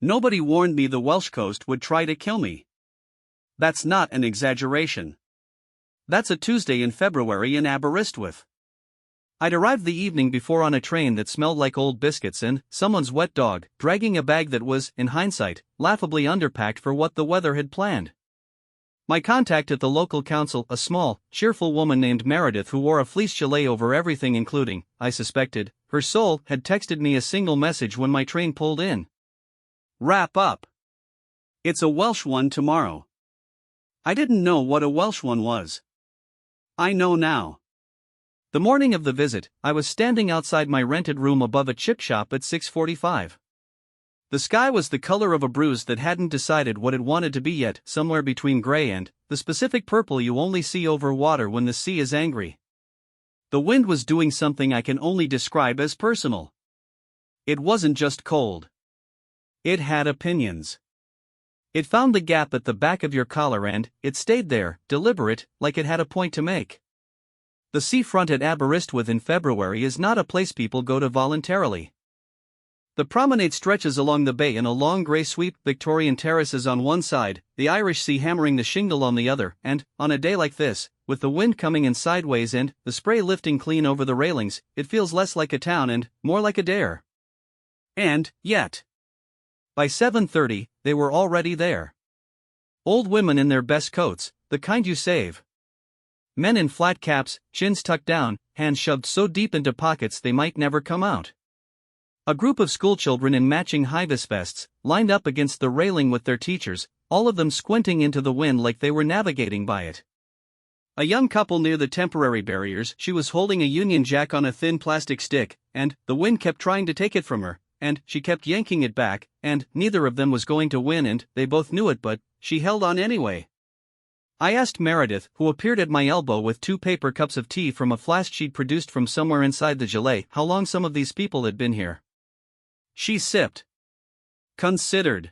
Nobody warned me the Welsh coast would try to kill me. That's not an exaggeration. That's a Tuesday in February in Aberystwyth. I'd arrived the evening before on a train that smelled like old biscuits and someone's wet dog, dragging a bag that was, in hindsight, laughably underpacked for what the weather had planned. My contact at the local council, a small, cheerful woman named Meredith who wore a fleece gilet over everything including, I suspected, her soul, had texted me a single message when my train pulled in. Wrap up. It's a Welsh one tomorrow. I didn't know what a Welsh one was. I know now. The morning of the visit, I was standing outside my rented room above a chip shop at 6:45. The sky was the color of a bruise that hadn't decided what it wanted to be yet, somewhere between gray and the specific purple you only see over water when the sea is angry. The wind was doing something I can only describe as personal. It wasn't just cold. It had opinions. It found the gap at the back of your collar and it stayed there, deliberate, like it had a point to make. The seafront at Aberystwyth in February is not a place people go to voluntarily. The promenade stretches along the bay in a long grey sweep, Victorian terraces on one side, the Irish Sea hammering the shingle on the other, and, on a day like this, with the wind coming in sideways and the spray lifting clean over the railings, it feels less like a town and more like a dare. And, yet, by 7:30, they were already there. Old women in their best coats, the kind you save. Men in flat caps, chins tucked down, hands shoved so deep into pockets they might never come out. A group of schoolchildren in matching high-vis vests, lined up against the railing with their teachers, all of them squinting into the wind like they were navigating by it. A young couple near the temporary barriers, she was holding a Union Jack on a thin plastic stick, and the wind kept trying to take it from her, and she kept yanking it back, and neither of them was going to win and they both knew it, but she held on anyway. I asked Meredith, who appeared at my elbow with 2 paper cups of tea from a flask she'd produced from somewhere inside the gilet, how long some of these people had been here. She sipped. Considered.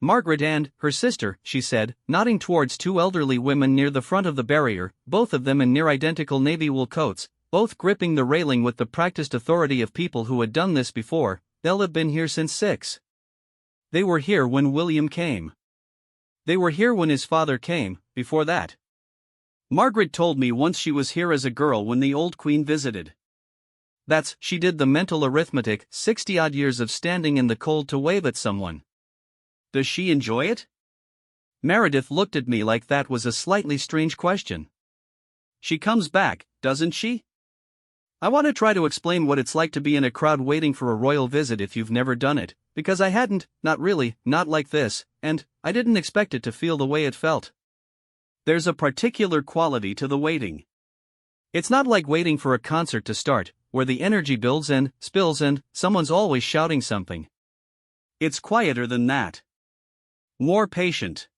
Margaret and her sister, she said, nodding towards 2 elderly women near the front of the barrier, both of them in near-identical navy wool coats, both gripping the railing with the practiced authority of people who had done this before. They'll have been here since 6. They were here when William came. They were here when his father came, before that. Margaret told me once she was here as a girl when the old queen visited. She did the mental arithmetic, 60-odd years of standing in the cold to wave at someone. Does she enjoy it? Meredith looked at me like that was a slightly strange question. She comes back, doesn't she? I want to try to explain what it's like to be in a crowd waiting for a royal visit if you've never done it, because I hadn't, not really, not like this, and I didn't expect it to feel the way it felt. There's a particular quality to the waiting. It's not like waiting for a concert to start, where the energy builds and spills and someone's always shouting something. It's quieter than that. More patient.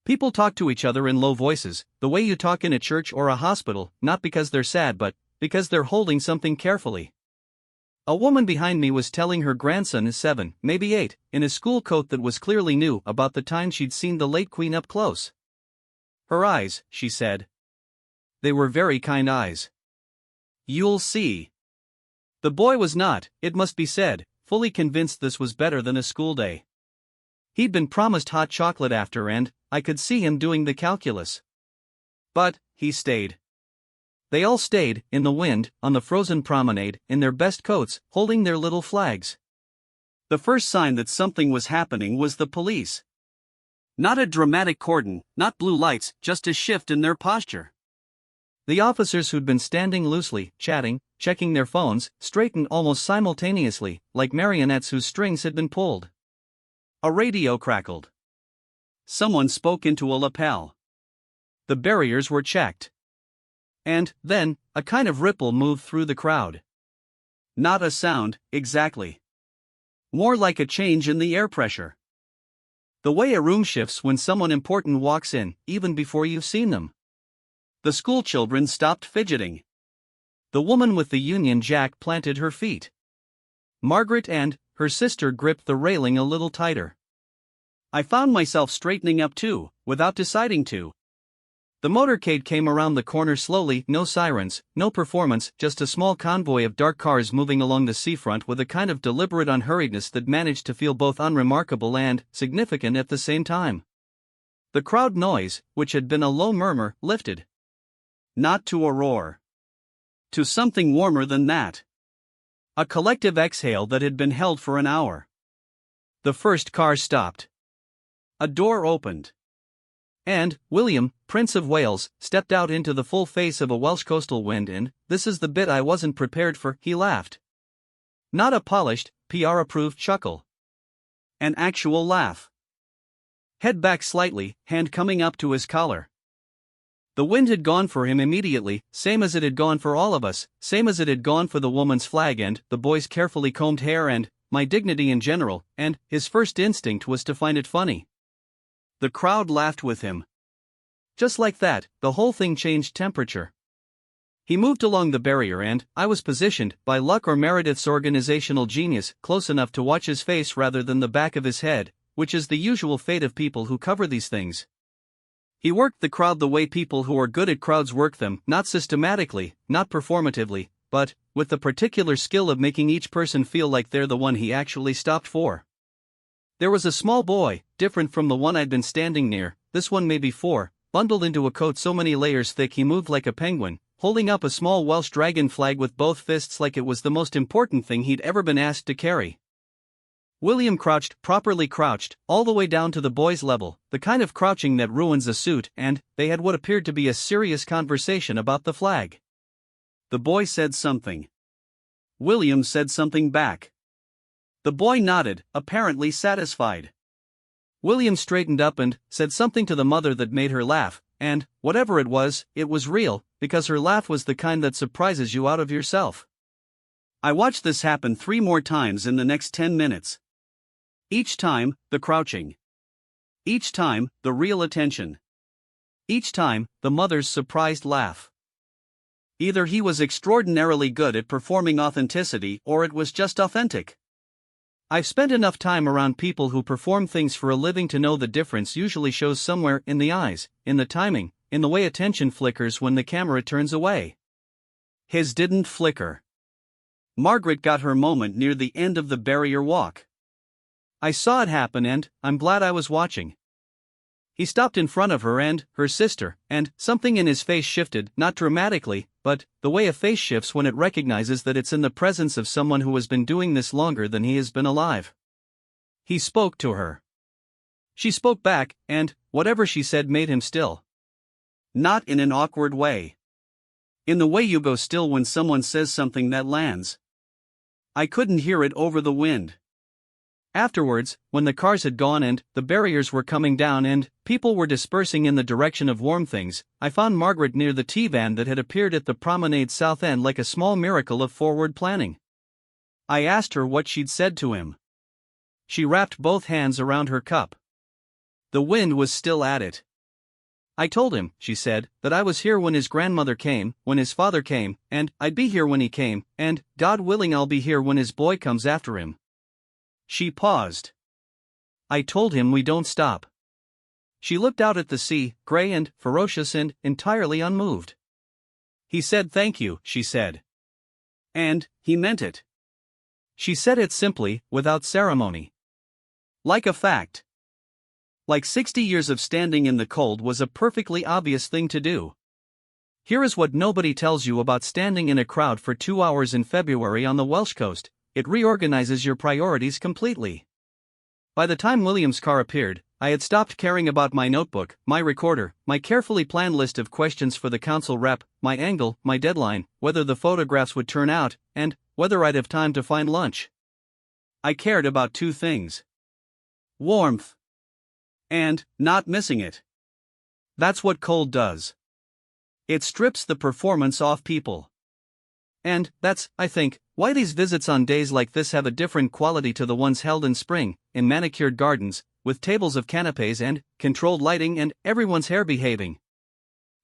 People talk to each other in low voices, the way you talk in a church or a hospital, not because they're sad but because they're holding something carefully. A woman behind me was telling her grandson, 7, maybe 8, in a school coat that was clearly new, about the time she'd seen the late Queen up close. Her eyes, she said. They were very kind eyes. You'll see. The boy was not, it must be said, fully convinced this was better than a school day. He'd been promised hot chocolate after and I could see him doing the calculus. But he stayed. They all stayed, in the wind, on the frozen promenade, in their best coats, holding their little flags. The first sign that something was happening was the police. Not a dramatic cordon, not blue lights, just a shift in their posture. The officers who'd been standing loosely, chatting, checking their phones, straightened almost simultaneously, like marionettes whose strings had been pulled. A radio crackled. Someone spoke into a lapel. The barriers were checked. And, then, a kind of ripple moved through the crowd. Not a sound, exactly. More like a change in the air pressure. The way a room shifts when someone important walks in, even before you've seen them. The schoolchildren stopped fidgeting. The woman with the Union Jack planted her feet. Margaret and her sister gripped the railing a little tighter. I found myself straightening up too, without deciding to. The motorcade came around the corner slowly, no sirens, no performance, just a small convoy of dark cars moving along the seafront with a kind of deliberate unhurriedness that managed to feel both unremarkable and significant at the same time. The crowd noise, which had been a low murmur, lifted. Not to a roar. To something warmer than that. A collective exhale that had been held for an hour. The first car stopped. A door opened. And William, Prince of Wales, stepped out into the full face of a Welsh coastal wind and, "This is the bit I wasn't prepared for," he laughed. Not a polished, PR-approved chuckle. An actual laugh. Head back slightly, hand coming up to his collar. The wind had gone for him immediately, same as it had gone for all of us, same as it had gone for the woman's flag and the boy's carefully combed hair and my dignity in general, and his first instinct was to find it funny. The crowd laughed with him. Just like that, the whole thing changed temperature. He moved along the barrier and I was positioned, by luck or Meredith's organizational genius, close enough to watch his face rather than the back of his head, which is the usual fate of people who cover these things. He worked the crowd the way people who are good at crowds work them, not systematically, not performatively, but with the particular skill of making each person feel like they're the one he actually stopped for. There was a small boy, different from the one I'd been standing near, this one maybe 4, bundled into a coat so many layers thick he moved like a penguin, holding up a small Welsh dragon flag with both fists like it was the most important thing he'd ever been asked to carry. William crouched, properly crouched, all the way down to the boy's level, the kind of crouching that ruins a suit, and they had what appeared to be a serious conversation about the flag. The boy said something. William said something back. The boy nodded, apparently satisfied. William straightened up and said something to the mother that made her laugh, and, whatever it was real, because her laugh was the kind that surprises you out of yourself. I watched this happen 3 more times in the next 10 minutes. Each time, the crouching. Each time, the real attention. Each time, the mother's surprised laugh. Either he was extraordinarily good at performing authenticity or it was just authentic. I've spent enough time around people who perform things for a living to know the difference usually shows somewhere in the eyes, in the timing, in the way attention flickers when the camera turns away. His didn't flicker. Margaret got her moment near the end of the barrier walk. I saw it happen and I'm glad I was watching. He stopped in front of her and her sister, and something in his face shifted, not dramatically, but the way a face shifts when it recognizes that it's in the presence of someone who has been doing this longer than he has been alive. He spoke to her. She spoke back, and whatever she said made him still. Not in an awkward way. In the way you go still when someone says something that lands. I couldn't hear it over the wind. Afterwards, when the cars had gone and the barriers were coming down and people were dispersing in the direction of warm things, I found Margaret near the T-van that had appeared at the promenade's south end like a small miracle of forward planning. I asked her what she'd said to him. She wrapped both hands around her cup. The wind was still at it. I told him, she said, that I was here when his grandmother came, when his father came, and I'd be here when he came, and, God willing, I'll be here when his boy comes after him. She paused. I told him we don't stop. She looked out at the sea, gray and ferocious and entirely unmoved. He said thank you, she said. And he meant it. She said it simply, without ceremony. Like a fact. Like 60 years of standing in the cold was a perfectly obvious thing to do. Here is what nobody tells you about standing in a crowd for 2 hours in February on the Welsh coast. It reorganizes your priorities completely. By the time William's car appeared, I had stopped caring about my notebook, my recorder, my carefully planned list of questions for the council rep, my angle, my deadline, whether the photographs would turn out, and whether I'd have time to find lunch. I cared about 2 things. Warmth. And not missing it. That's what cold does. It strips the performance off people. And that's, I think, why these visits on days like this have a different quality to the ones held in spring, in manicured gardens, with tables of canapes and controlled lighting and everyone's hair behaving.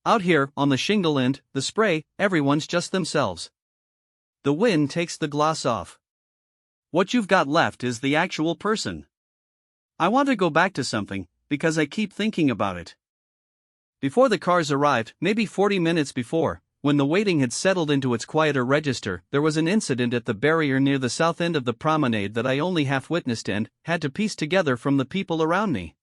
Out here, on the shingle and the spray, everyone's just themselves. The wind takes the gloss off. What you've got left is the actual person. I want to go back to something, because I keep thinking about it. Before the cars arrived, maybe 40 minutes before, when the waiting had settled into its quieter register, there was an incident at the barrier near the south end of the promenade that I only half witnessed and had to piece together from the people around me.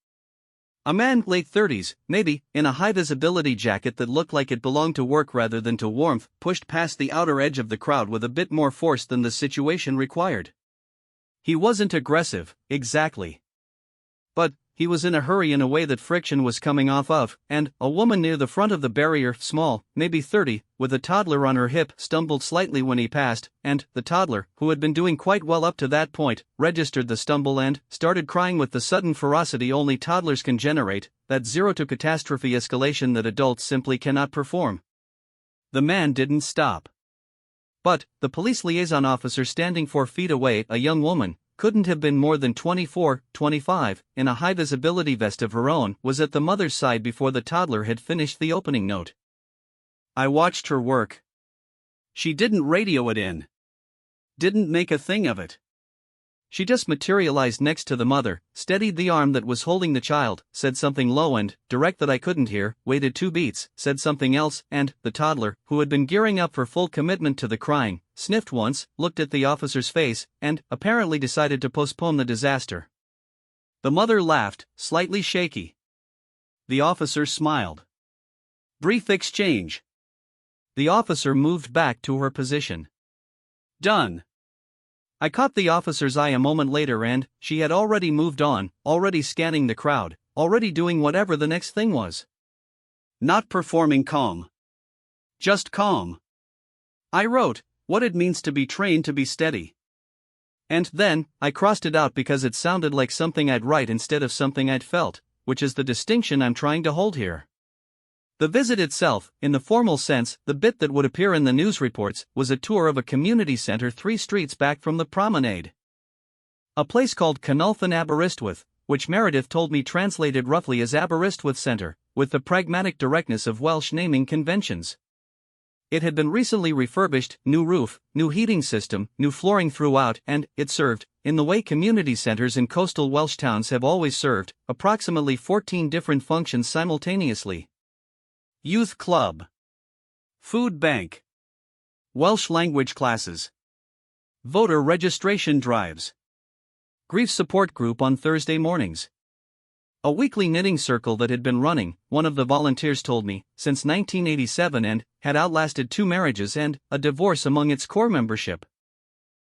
A man, late 30s, maybe, in a high-visibility jacket that looked like it belonged to work rather than to warmth, pushed past the outer edge of the crowd with a bit more force than the situation required. He wasn't aggressive, exactly. But he was in a hurry in a way that friction was coming off of, and a woman near the front of the barrier, small, maybe 30, with a toddler on her hip, stumbled slightly when he passed, and the toddler, who had been doing quite well up to that point, registered the stumble and started crying with the sudden ferocity only toddlers can generate, that zero-to-catastrophe escalation that adults simply cannot perform. The man didn't stop. But the police liaison officer standing 4 feet away, a young woman, couldn't have been more than 24, 25, in a high-visibility vest of her own, was at the mother's side before the toddler had finished the opening note. I watched her work. She didn't radio it in. Didn't make a thing of it. She just materialized next to the mother, steadied the arm that was holding the child, said something low and direct that I couldn't hear, waited 2 beats, said something else, and the toddler, who had been gearing up for full commitment to the crying, sniffed once, looked at the officer's face, and apparently decided to postpone the disaster. The mother laughed, slightly shaky. The officer smiled. Brief exchange. The officer moved back to her position. Done. I caught the officer's eye a moment later and she had already moved on, already scanning the crowd, already doing whatever the next thing was. Not performing calm. Just calm. I wrote what it means to be trained to be steady. And then, I crossed it out because it sounded like something I'd write instead of something I'd felt, which is the distinction I'm trying to hold here. The visit itself, in the formal sense, the bit that would appear in the news reports, was a tour of a community center 3 streets back from the promenade. A place called Cynulthan Aberystwyth, which Meredith told me translated roughly as Aberystwyth Center, with the pragmatic directness of Welsh naming conventions. It had been recently refurbished, new roof, new heating system, new flooring throughout, and it served, in the way community centers in coastal Welsh towns have always served, approximately 14 different functions simultaneously. Youth club, food bank, Welsh language classes, voter registration drives, grief support group on Thursday mornings. A weekly knitting circle that had been running, one of the volunteers told me, since 1987 and had outlasted 2 marriages and a divorce among its core membership.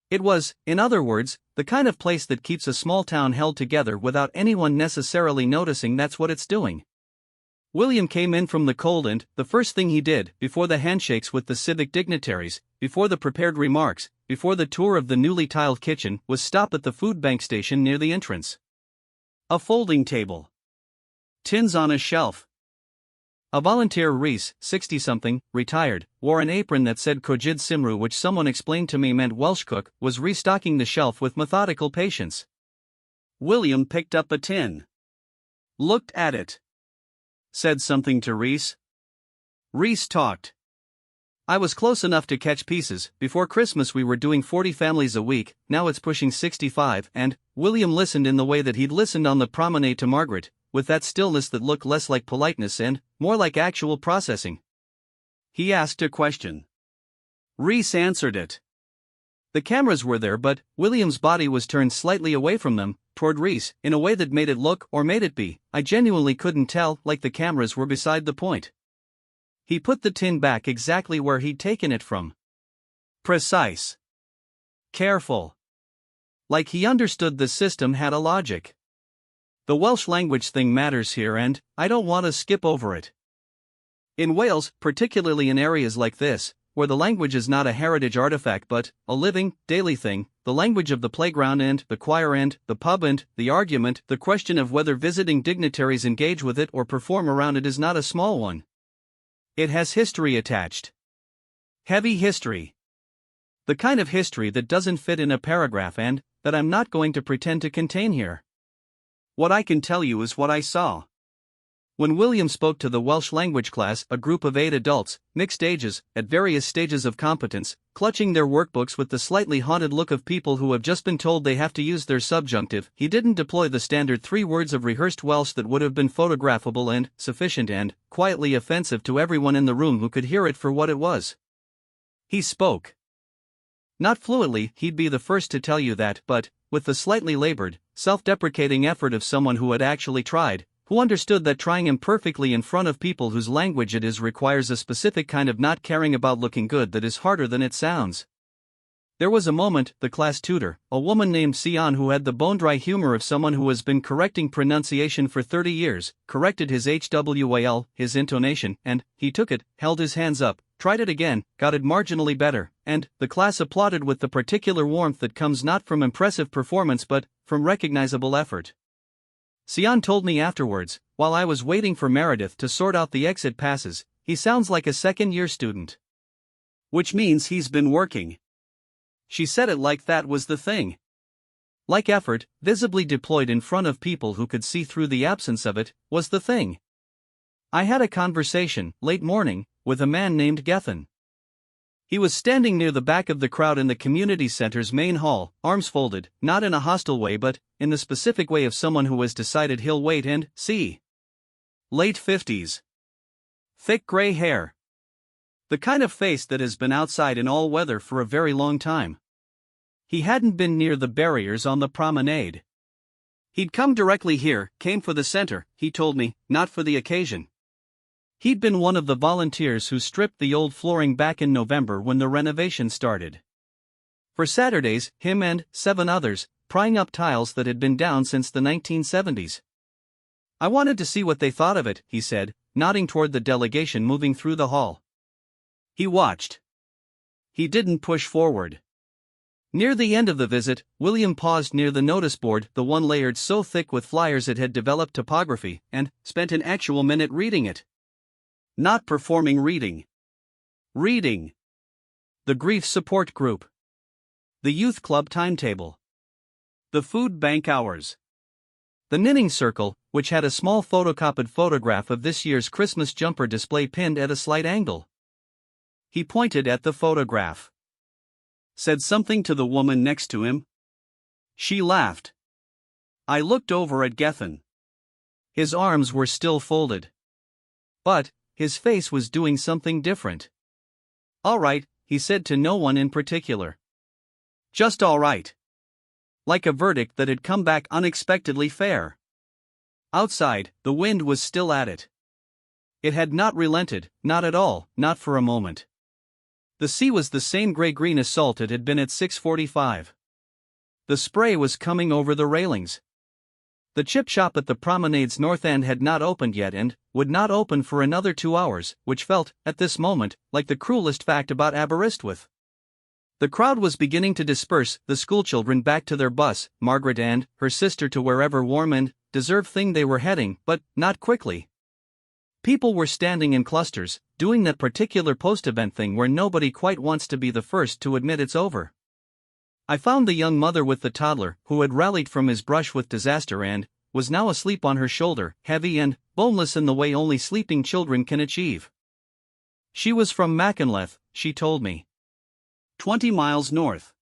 It was, in other words, the kind of place that keeps a small town held together without anyone necessarily noticing that's what it's doing. William came in from the cold and the first thing he did, before the handshakes with the civic dignitaries, before the prepared remarks, before the tour of the newly tiled kitchen, was stop at the food bank station near the entrance. A folding table. Tins on a shelf. A volunteer, Reese, 60-something, retired, wore an apron that said Cogid Simru, which someone explained to me meant Welsh cook, was restocking the shelf with methodical patience. William picked up a tin. Looked at it. Said something to Reese. Reese talked. I was close enough to catch pieces. Before Christmas we were doing 40 families a week, now it's pushing 65, and William listened in the way that he'd listened on the promenade to Margaret, with that stillness that looked less like politeness and more like actual processing. He asked a question. Reese answered it. The cameras were there, but William's body was turned slightly away from them, toward Reese, in a way that made it look, or made it be, I genuinely couldn't tell, like the cameras were beside the point. He put the tin back exactly where he'd taken it from. Precise. Careful. Like he understood the system had a logic. The Welsh language thing matters here and I don't want to skip over it. In Wales, particularly in areas like this, where the language is not a heritage artifact but a living, daily thing, the language of the playground and the choir and the pub and the argument, the question of whether visiting dignitaries engage with it or perform around it is not a small one. It has history attached. Heavy history. The kind of history that doesn't fit in a paragraph and that I'm not going to pretend to contain here. What I can tell you is what I saw. When William spoke to the Welsh language class, a group of 8 adults, mixed ages, at various stages of competence, clutching their workbooks with the slightly haunted look of people who have just been told they have to use their subjunctive, he didn't deploy the standard 3 words of rehearsed Welsh that would have been photographable and sufficient and quietly offensive to everyone in the room who could hear it for what it was. He spoke. Not fluently, he'd be the first to tell you that, but with the slightly labored, self-deprecating effort of someone who had actually tried, who understood that trying imperfectly in front of people whose language it is requires a specific kind of not caring about looking good that is harder than it sounds. There was a moment, the class tutor, a woman named Sion who had the bone-dry humor of someone who has been correcting pronunciation for 30 years, corrected his HWAL, his intonation, and he took it, held his hands up, tried it again, got it marginally better, and the class applauded with the particular warmth that comes not from impressive performance but from recognizable effort. Sion told me afterwards, while I was waiting for Meredith to sort out the exit passes, he sounds like a second-year student. Which means he's been working. She said it like that was the thing. Like effort, visibly deployed in front of people who could see through the absence of it, was the thing. I had a conversation, late morning, with a man named Gethin. He was standing near the back of the crowd in the community center's main hall, arms folded, not in a hostile way but in the specific way of someone who has decided he'll wait and see. Late 50s. Thick gray hair. The kind of face that has been outside in all weather for a very long time. He hadn't been near the barriers on the promenade. He'd come directly here, came for the center, he told me, not for the occasion. He'd been one of the volunteers who stripped the old flooring back in November when the renovation started. For Saturdays, him and 7 others, prying up tiles that had been down since the 1970s. I wanted to see what they thought of it, he said, nodding toward the delegation moving through the hall. He watched. He didn't push forward. Near the end of the visit, William paused near the notice board, the one layered so thick with flyers it had developed topography, and spent an actual minute reading it. Not performing reading. Reading. The grief support group. The youth club timetable. The food bank hours. The knitting circle, which had a small photocopied photograph of this year's Christmas jumper display pinned at a slight angle. He pointed at the photograph. Said something to the woman next to him. She laughed. I looked over at Gethin. His arms were still folded. But his face was doing something different. All right, he said to no one in particular. Just all right. Like a verdict that had come back unexpectedly fair. Outside, the wind was still at it. It had not relented, not at all, not for a moment. The sea was the same gray-green as salt it had been at 6:45. The spray was coming over the railings. The chip shop at the promenade's north end had not opened yet and would not open for another 2 hours, which felt, at this moment, like the cruelest fact about Aberystwyth. The crowd was beginning to disperse, the schoolchildren back to their bus, Margaret and her sister to wherever warm and deserved thing they were heading, but not quickly. People were standing in clusters, doing that particular post-event thing where nobody quite wants to be the first to admit it's over. I found the young mother with the toddler, who had rallied from his brush with disaster and was now asleep on her shoulder, heavy and boneless in the way only sleeping children can achieve. She was from Machynlleth, she told me. 20 miles north.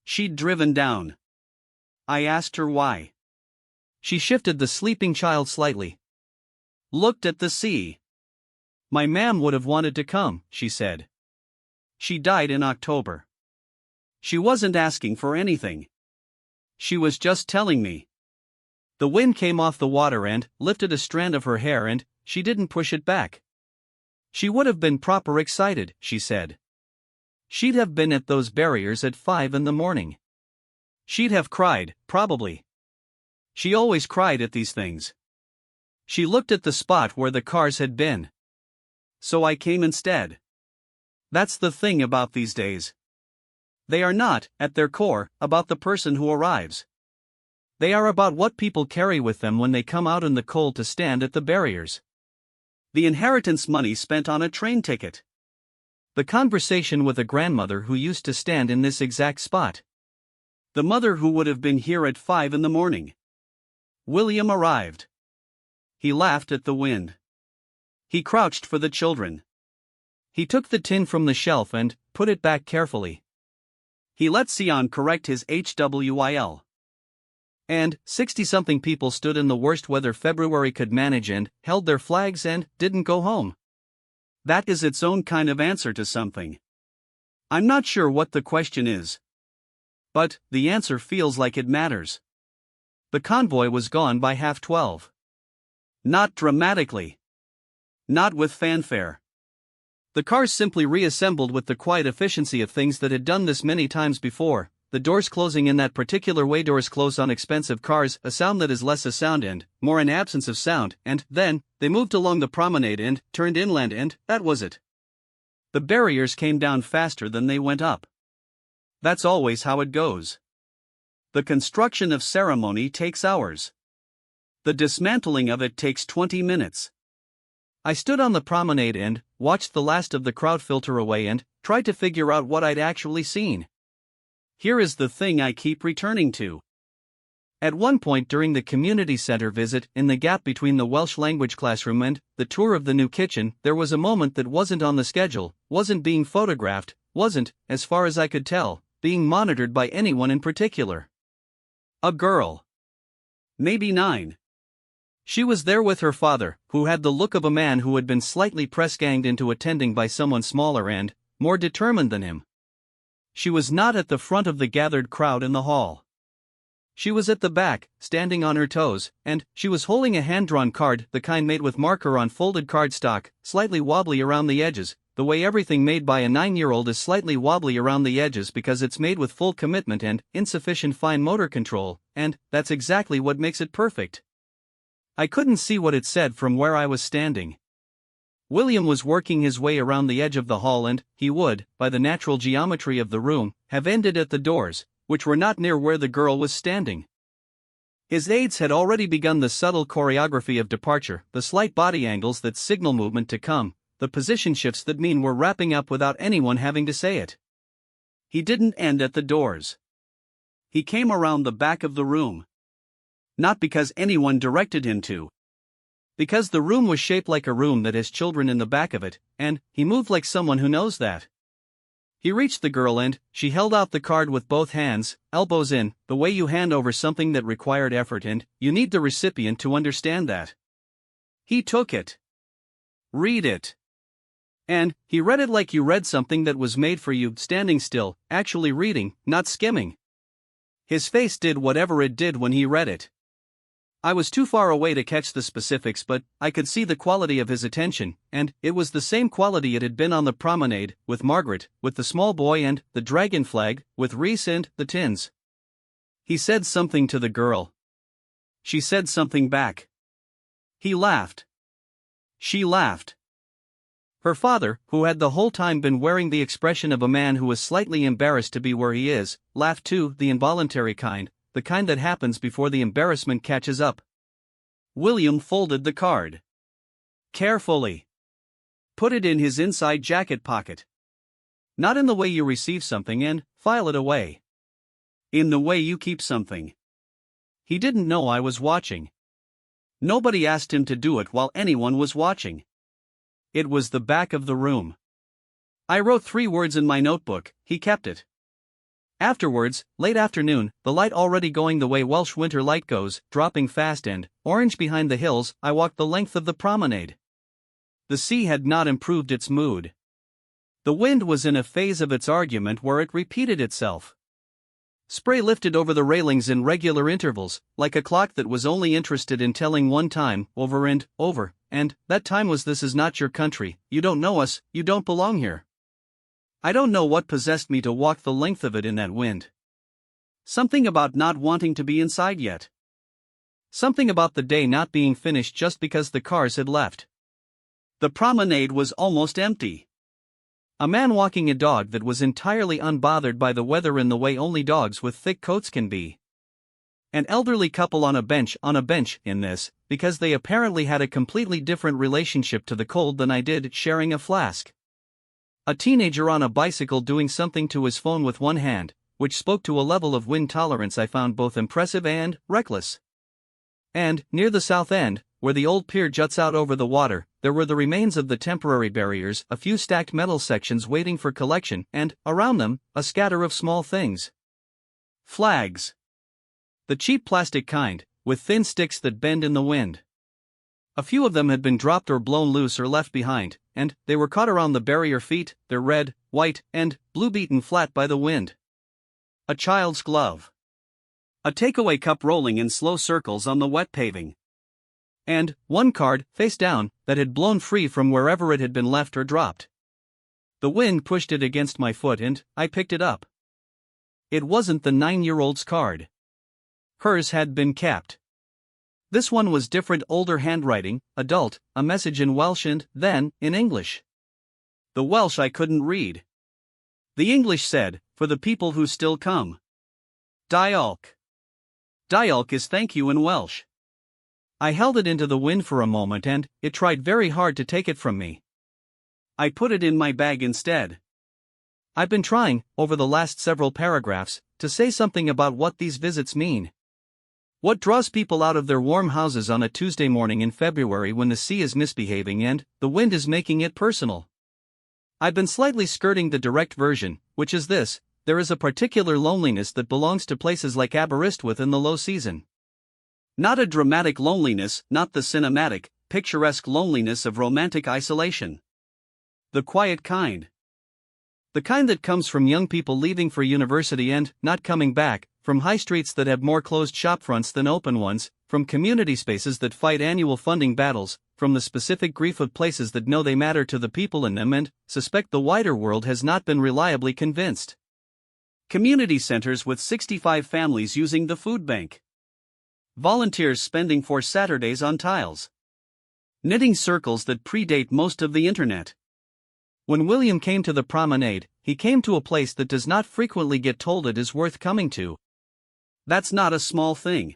She'd driven down. I asked her why. She shifted the sleeping child slightly. Looked at the sea. My ma'am would have wanted to come, she said. She died in October. She wasn't asking for anything. She was just telling me. The wind came off the water and lifted a strand of her hair and she didn't push it back. She would have been proper excited, she said. She'd have been at those barriers at 5 in the morning. She'd have cried, probably. She always cried at these things. She looked at the spot where the cars had been. So I came instead. That's the thing about these days. They are not, at their core, about the person who arrives. They are about what people carry with them when they come out in the cold to stand at the barriers. The inheritance money spent on a train ticket. The conversation with a grandmother who used to stand in this exact spot. The mother who would have been here at 5 in the morning. William arrived. He laughed at the wind. He crouched for the children. He took the tin from the shelf and put it back carefully. He let Sion correct his HWIL. And 60-something people stood in the worst weather February could manage and held their flags and didn't go home. That is its own kind of answer to something. I'm not sure what the question is. But the answer feels like it matters. The convoy was gone by 12:30. Not dramatically. Not with fanfare. The cars simply reassembled with the quiet efficiency of things that had done this many times before, the doors closing in that particular way doors close on expensive cars, a sound that is less a sound and more an absence of sound, and then, they moved along the promenade and turned inland and that was it. The barriers came down faster than they went up. That's always how it goes. The construction of ceremony takes hours. The dismantling of it takes 20 minutes. I stood on the promenade and watched the last of the crowd filter away and tried to figure out what I'd actually seen. Here is the thing I keep returning to. At one point during the community center visit, in the gap between the Welsh language classroom and the tour of the new kitchen, there was a moment that wasn't on the schedule, wasn't being photographed, wasn't, as far as I could tell, being monitored by anyone in particular. A girl. Maybe 9. She was there with her father, who had the look of a man who had been slightly press-ganged into attending by someone smaller and more determined than him. She was not at the front of the gathered crowd in the hall. She was at the back, standing on her toes, and she was holding a hand-drawn card, the kind made with marker on folded cardstock, slightly wobbly around the edges, the way everything made by a 9-year-old is slightly wobbly around the edges because it's made with full commitment and insufficient fine motor control, and that's exactly what makes it perfect. I couldn't see what it said from where I was standing. William was working his way around the edge of the hall and he would, by the natural geometry of the room, have ended at the doors, which were not near where the girl was standing. His aides had already begun the subtle choreography of departure, the slight body angles that signal movement to come, the position shifts that mean we're wrapping up without anyone having to say it. He didn't end at the doors. He came around the back of the room. Not because anyone directed him to. Because the room was shaped like a room that has children in the back of it, and he moved like someone who knows that. He reached the girl and she held out the card with both hands, elbows in, the way you hand over something that required effort and you need the recipient to understand that. He took it. Read it. And he read it like you read something that was made for you, standing still, actually reading, not skimming. His face did whatever it did when he read it. I was too far away to catch the specifics, but I could see the quality of his attention, and it was the same quality it had been on the promenade, with Margaret, with the small boy and the dragon flag, with Reese and the tins. He said something to the girl. She said something back. He laughed. She laughed. Her father, who had the whole time been wearing the expression of a man who was slightly embarrassed to be where he is, laughed too, the involuntary kind, the kind that happens before the embarrassment catches up. William folded the card. Carefully. Put it in his inside jacket pocket. Not in the way you receive something and file it away. In the way you keep something. He didn't know I was watching. Nobody asked him to do it while anyone was watching. It was the back of the room. I wrote 3 words in my notebook, he kept it. Afterwards, late afternoon, the light already going the way Welsh winter light goes, dropping fast and orange behind the hills, I walked the length of the promenade. The sea had not improved its mood. The wind was in a phase of its argument where it repeated itself. Spray lifted over the railings in regular intervals, like a clock that was only interested in telling one time, over and over, and that time was "This is not your country, you don't know us, you don't belong here." I don't know what possessed me to walk the length of it in that wind. Something about not wanting to be inside yet. Something about the day not being finished just because the cars had left. The promenade was almost empty. A man walking a dog that was entirely unbothered by the weather in the way only dogs with thick coats can be. An elderly couple on a bench in this, because they apparently had a completely different relationship to the cold than I did, sharing a flask. A teenager on a bicycle doing something to his phone with one hand, which spoke to a level of wind tolerance I found both impressive and reckless. And, near the south end, where the old pier juts out over the water, there were the remains of the temporary barriers, a few stacked metal sections waiting for collection, and, around them, a scatter of small things. Flags. The cheap plastic kind, with thin sticks that bend in the wind. A few of them had been dropped or blown loose or left behind, and they were caught around the barrier feet, their red, white, and blue beaten flat by the wind. A child's glove. A takeaway cup rolling in slow circles on the wet paving. And one card, face down, that had blown free from wherever it had been left or dropped. The wind pushed it against my foot and I picked it up. It wasn't the 9-year-old's card. Hers had been kept. This one was different, older handwriting, adult, a message in Welsh and, then, in English. The Welsh I couldn't read. The English said, "For the people who still come." Diolch. Diolch is thank you in Welsh. I held it into the wind for a moment and it tried very hard to take it from me. I put it in my bag instead. I've been trying, over the last several paragraphs, to say something about what these visits mean. What draws people out of their warm houses on a Tuesday morning in February when the sea is misbehaving and the wind is making it personal? I've been slightly skirting the direct version, which is this: there is a particular loneliness that belongs to places like Aberystwyth in the low season. Not a dramatic loneliness, not the cinematic, picturesque loneliness of romantic isolation. The quiet kind. The kind that comes from young people leaving for university and not coming back, from high streets that have more closed shopfronts than open ones, from community spaces that fight annual funding battles, from the specific grief of places that know they matter to the people in them and suspect the wider world has not been reliably convinced. Community centers with 65 families using the food bank. Volunteers spending 4 Saturdays on tiles. Knitting circles that predate most of the internet. When William came to the promenade, he came to a place that does not frequently get told it is worth coming to. That's not a small thing.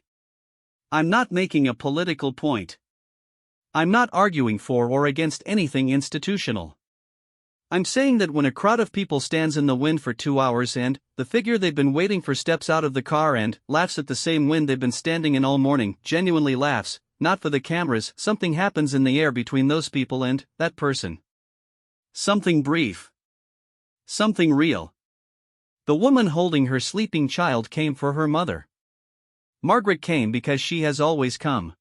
I'm not making a political point. I'm not arguing for or against anything institutional. I'm saying that when a crowd of people stands in the wind for 2 hours and the figure they've been waiting for steps out of the car and laughs at the same wind they've been standing in all morning, genuinely laughs, not for the cameras, something happens in the air between those people and that person. Something brief. Something real. The woman holding her sleeping child came for her mother. Margaret came because she has always come.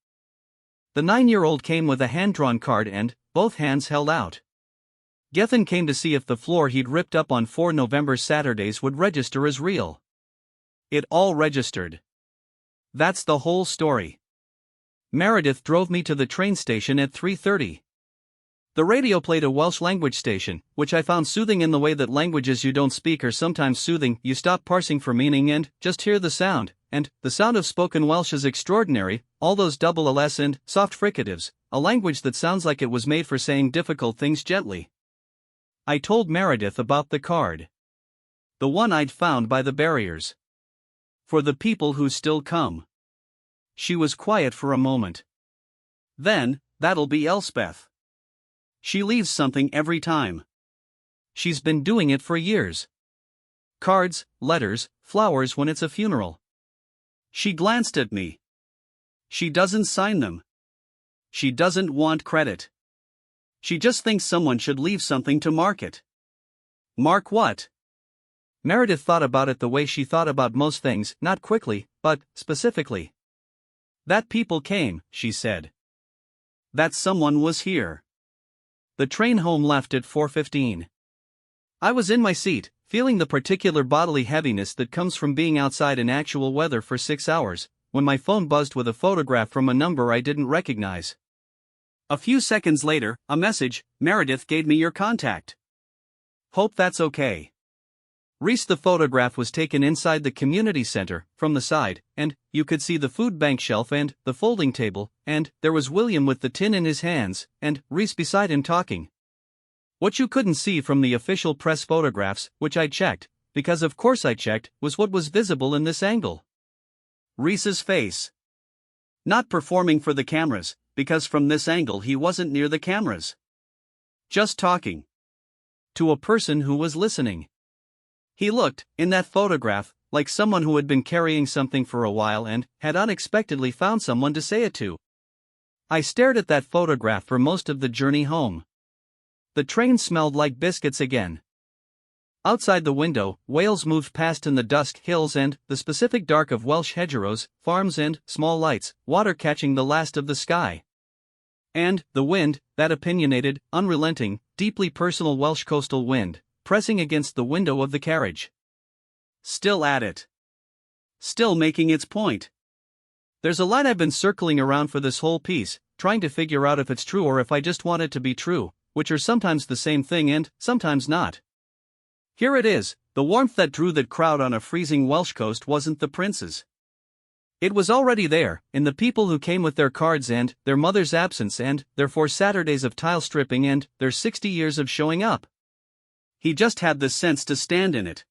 The 9-year-old came with a hand-drawn card and both hands held out. Gethin came to see if the floor he'd ripped up on 4 November Saturdays would register as real. It all registered. That's the whole story. Meredith drove me to the train station at 3:30. The radio played a Welsh language station, which I found soothing in the way that languages you don't speak are sometimes soothing. You stop parsing for meaning and just hear the sound, and the sound of spoken Welsh is extraordinary, all those double ls and soft fricatives, a language that sounds like it was made for saying difficult things gently. I told Meredith about the card. The one I'd found by the barriers. For the people who still come. She was quiet for a moment. Then, that'll be Elspeth. She leaves something every time. She's been doing it for years. Cards, letters, flowers when it's a funeral. She glanced at me. She doesn't sign them. She doesn't want credit. She just thinks someone should leave something to mark it. Mark what? Meredith thought about it the way she thought about most things, not quickly, but specifically. That people came, she said. That someone was here. The train home left at 4:15. I was in my seat, feeling the particular bodily heaviness that comes from being outside in actual weather for 6 hours, when my phone buzzed with a photograph from a number I didn't recognize. A few seconds later, a message: "Meredith gave me your contact. Hope that's okay." Reese, the photograph was taken inside the community center, from the side, and you could see the food bank shelf and the folding table, and there was William with the tin in his hands, and Reese beside him talking. What you couldn't see from the official press photographs, which I checked, because of course I checked, was what was visible in this angle. Reese's face. Not performing for the cameras, because from this angle he wasn't near the cameras. Just talking. To a person who was listening. He looked, in that photograph, like someone who had been carrying something for a while and had unexpectedly found someone to say it to. I stared at that photograph for most of the journey home. The train smelled like biscuits again. Outside the window, Wales moved past in the dusk, hills and the specific dark of Welsh hedgerows, farms and small lights, water catching the last of the sky. And the wind, that opinionated, unrelenting, deeply personal Welsh coastal wind, pressing against the window of the carriage. Still at it. Still making its point. There's a line I've been circling around for this whole piece, trying to figure out if it's true or if I just want it to be true, which are sometimes the same thing and sometimes not. Here it is: the warmth that drew that crowd on a freezing Welsh coast wasn't the prince's. It was already there, in the people who came with their cards and their mother's absence and their 4 Saturdays of tile stripping and their 60 years of showing up. He just had the sense to stand in it.